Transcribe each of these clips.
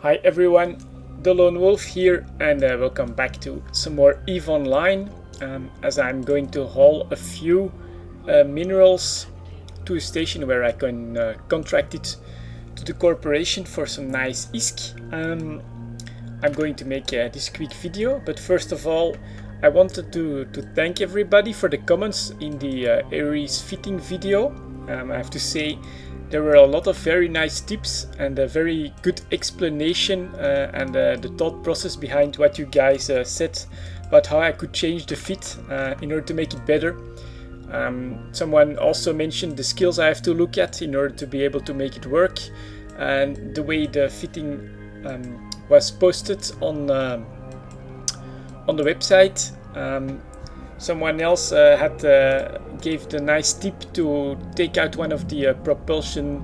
Hi everyone, delonewolf here, and welcome back to some more EVE Online, as I'm going to haul a few minerals to a station where I can contract it to the corporation for some nice ISK. I'm going to make this quick video, but first of all I wanted to thank everybody for the comments in the Aries fitting video. I have to say there were a lot of very nice tips and a very good explanation and the thought process behind what you guys said about how I could change the fit in order to make it better. Someone also mentioned the skills I have to look at in order to be able to make it work, and the way the fitting was posted on the website. Someone else gave the nice tip to take out one of the propulsion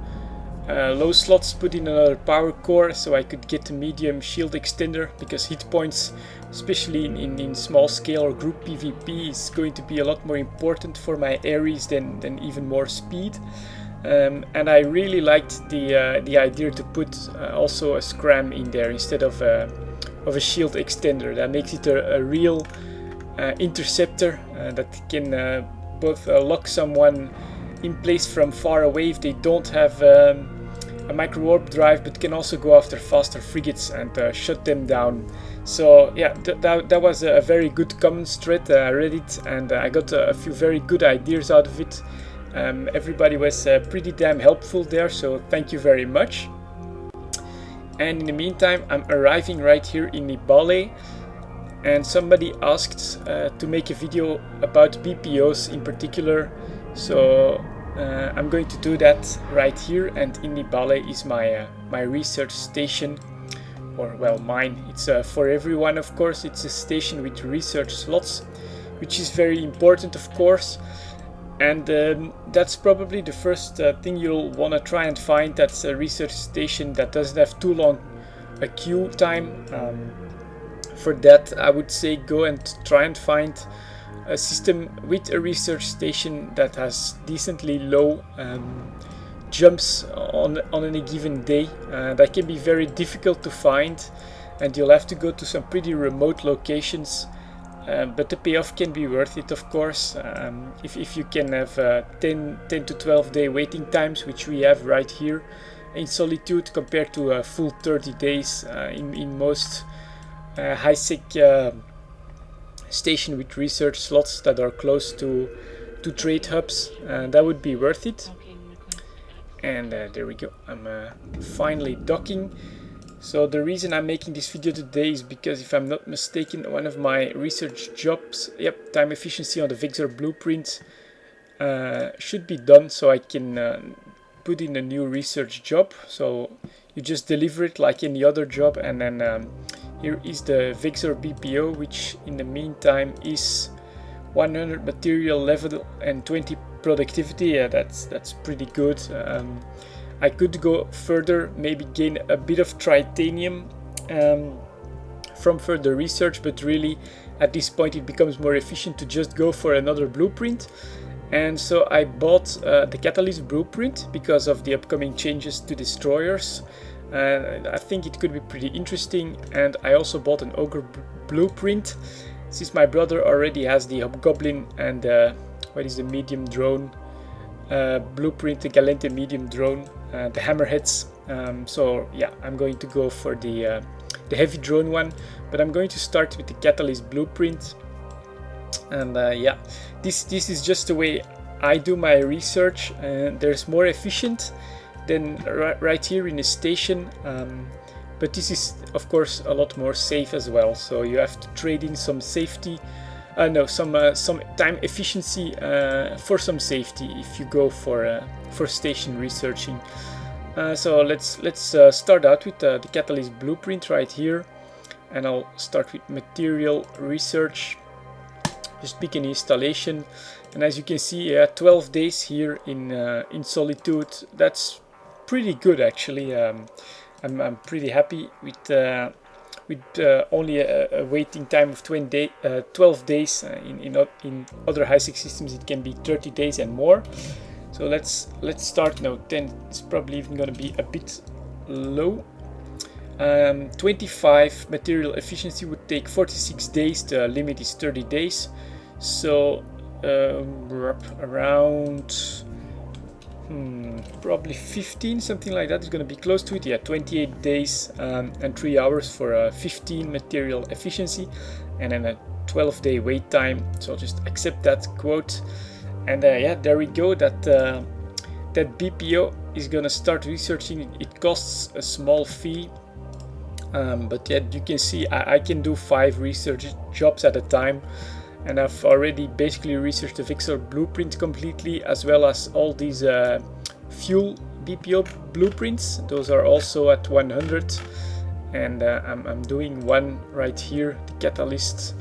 low slots, put in another power core so I could get a medium shield extender, because hit points, especially in small scale or group PvP, is going to be a lot more important for my Aries than even more speed. And I really liked the idea to put also a scram in there instead of a shield extender. That makes it a real interceptor that can both lock someone in place from far away if they don't have a micro warp drive, but can also go after faster frigates and shut them down. So yeah, that was a very good comments thread. I read it and I got a few very good ideas out of it. Everybody was pretty damn helpful there, so thank you very much. And in the meantime, I'm arriving right here in Nibale, and somebody asked to make a video about BPOs in particular, so I'm going to do that right here. And in Nibale is my research station, or well, mine. It's for everyone, of course. It's a station with research slots, which is very important, of course. And that's probably the first thing you'll want to try and find. That's a research station that doesn't have too long a queue time. For that, I would say go and try and find a system with a research station that has decently low jumps on any given day. That can be very difficult to find, and you'll have to go to some pretty remote locations. But the payoff can be worth it, of course. If you can have 10 to 12 day waiting times, which we have right here in Solitude, compared to a full 30 days in most high-sec station with research slots that are close to trade hubs, that would be worth it. And there we go, I'm finally docking. So the reason I'm making this video today is because, if I'm not mistaken, one of my research jobs, time efficiency on the Vexor blueprint should be done, so I can put in a new research job. So you just deliver it like any other job, and then here is the Vexor BPO, which in the meantime is 100 material level and 20 productivity. Yeah, that's pretty good. I could go further, maybe gain a bit of tritanium from further research, but really at this point it becomes more efficient to just go for another blueprint. And so I bought the Catalyst blueprint because of the upcoming changes to destroyers. I think it could be pretty interesting. And I also bought an Ogre blueprint, since my brother already has the Hobgoblin and what is the medium drone blueprint, the Galente medium drone, the hammerheads. So yeah, I'm going to go for the heavy drone one, but I'm going to start with the Catalyst blueprint. And yeah, this is just the way I do my research. There's more efficient than right here in the station, but this is of course a lot more safe as well. So you have to trade in some safety, some time efficiency for some safety if you go for station researching. So let's start out with the Catalyst blueprint right here, and I'll start with material research. Just pick an installation, and as you can see, 12 days here in Solitude. That's pretty good, actually. I'm pretty happy with only a waiting time of 12 days. In other high-sec systems it can be 30 days and more. So let's start now. 10 is probably even going to be a bit low. 25 material efficiency would take 46 days. The limit is 30 days. So around probably 15, something like that is going to be close to it. Yeah, 28 days and 3 hours for 15 material efficiency, and then a 12-day wait time. So I'll just accept that quote, and yeah, there we go. That BPO is going to start researching. It costs a small fee, but yeah, you can see I can do 5 research jobs at a time. And I've already basically researched the Vixor blueprint completely, as well as all these fuel BPO blueprints. Those are also at 100. And I'm doing one right here, the catalyst,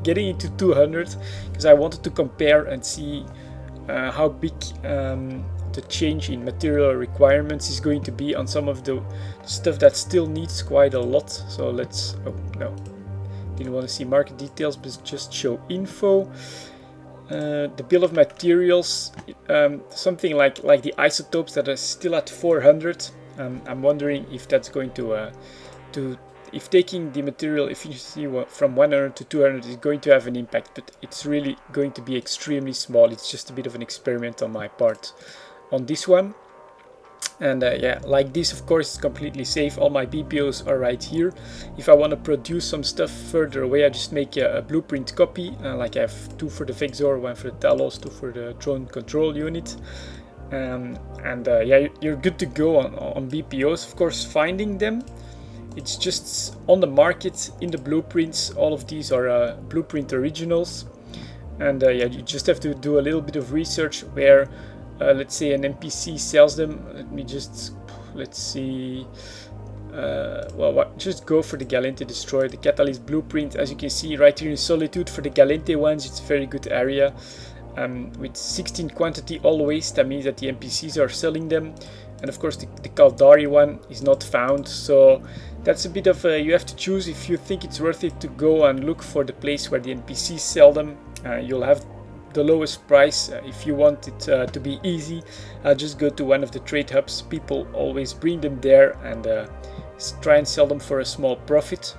getting into 200, because I wanted to compare and see how big the change in material requirements is going to be on some of the stuff that still needs quite a lot. So let's, oh no. Didn't want to see market details, but just show info. The bill of materials, something like the isotopes that are still at 400. I'm wondering if that's going to if taking the material efficiency from 100 to 200 is going to have an impact, but it's really going to be extremely small. It's just a bit of an experiment on my part on this one. And yeah, like this, of course, it's completely safe. All my BPOs are right here. If I want to produce some stuff further away, I just make a blueprint copy. Like I have 2 for the Vexor, 1 for the Talos, 2 for the drone control unit. Yeah, you're good to go on BPOs. Of course, finding them, it's just on the market in the blueprints. All of these are blueprint originals. And yeah, you just have to do a little bit of research where let's say an NPC sells them. Let's see. Well, just go for the Galente Destroyer, the Catalyst blueprint. As you can see right here in Solitude, for the Galente ones, it's a very good area. With 16 quantity always, that means that the NPCs are selling them. And of course, the Kaldari one is not found. So that's a bit of you have to choose if you think it's worth it to go and look for the place where the NPCs sell them. You'll have the lowest price. If you want it to be easy, just go to one of the trade hubs. People always bring them there and try and sell them for a small profit.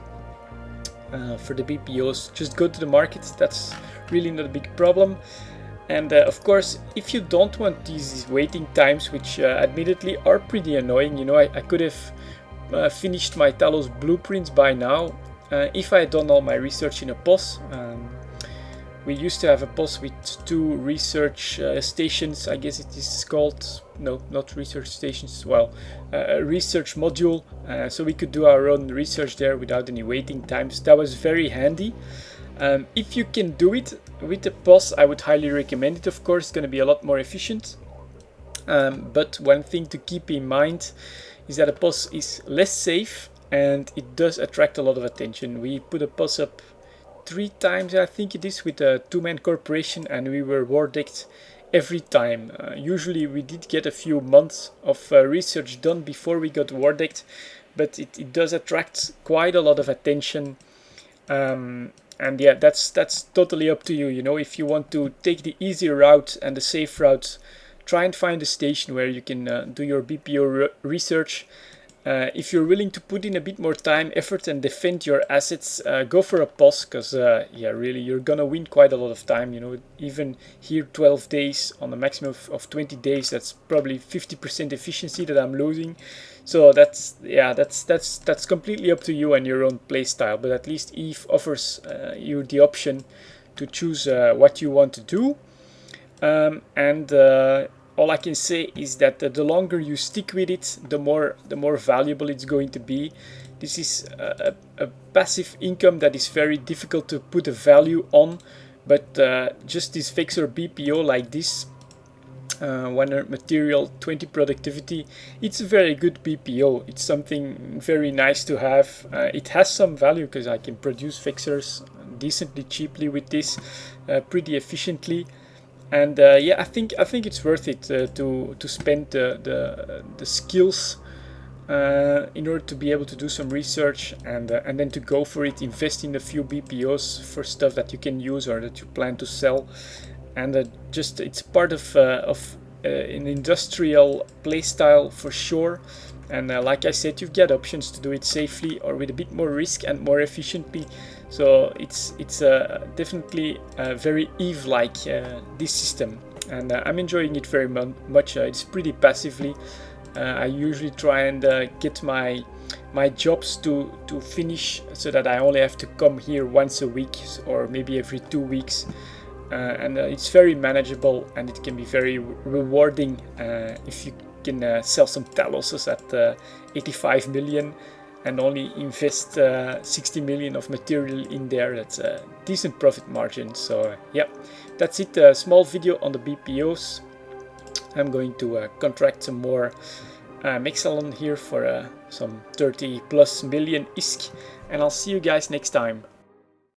For the BPOs, just go to the market. That's really not a big problem. And of course, if you don't want these waiting times, which admittedly are pretty annoying, you know, I could have finished my Talos blueprints by now if I had done all my research in a POS. We used to have a POS with 2 research stations, I guess it is called. No, not research stations, well, a research module, so we could do our own research there without any waiting times. That was very handy. If you can do it with the POS, I would highly recommend it. Of course, it's going to be a lot more efficient. But one thing to keep in mind is that a POS is less safe and it does attract a lot of attention. We put a POS up 3 times, I think it is, with a 2-man corporation, and we were war decked every time. Usually we did get a few months of research done before we got war decked, but it does attract quite a lot of attention. And yeah, that's totally up to you. You know, if you want to take the easy route and the safe route, try and find a station where you can do your BPO research. If you're willing to put in a bit more time, effort, and defend your assets, go for a POS, because yeah, really, you're gonna win quite a lot of time. You know, even here 12 days on a maximum of 20 days, that's probably 50% efficiency that I'm losing. So that's completely up to you and your own playstyle. But at least Eve offers you the option to choose what you want to do. All I can say is that the longer you stick with it, the more valuable it's going to be. This is a passive income that is very difficult to put a value on, but just this Vexor BPO like this, 100 material, 20 productivity, it's a very good BPO. It's something very nice to have. It has some value because I can produce Vexors decently cheaply with this, pretty efficiently. And yeah, I think it's worth it to spend the skills in order to be able to do some research and then to go for it. Invest in a few BPOs for stuff that you can use or that you plan to sell, and just it's part of an industrial playstyle for sure. And like I said, you've got options to do it safely or with a bit more risk and more efficiently. So it's definitely very Eve-like, this system, and I'm enjoying it very much. It's pretty passively. I usually try and get my jobs to finish so that I only have to come here once a week or maybe every 2 weeks. And it's very manageable, and it can be very rewarding if you can sell some Taloses at 85 million and only invest 60 million of material in there. That's a decent profit margin. So yeah, that's it. A small video on the BPOs. I'm going to contract some more Mexalon here for some 30+ million ISK, and I'll see you guys next time.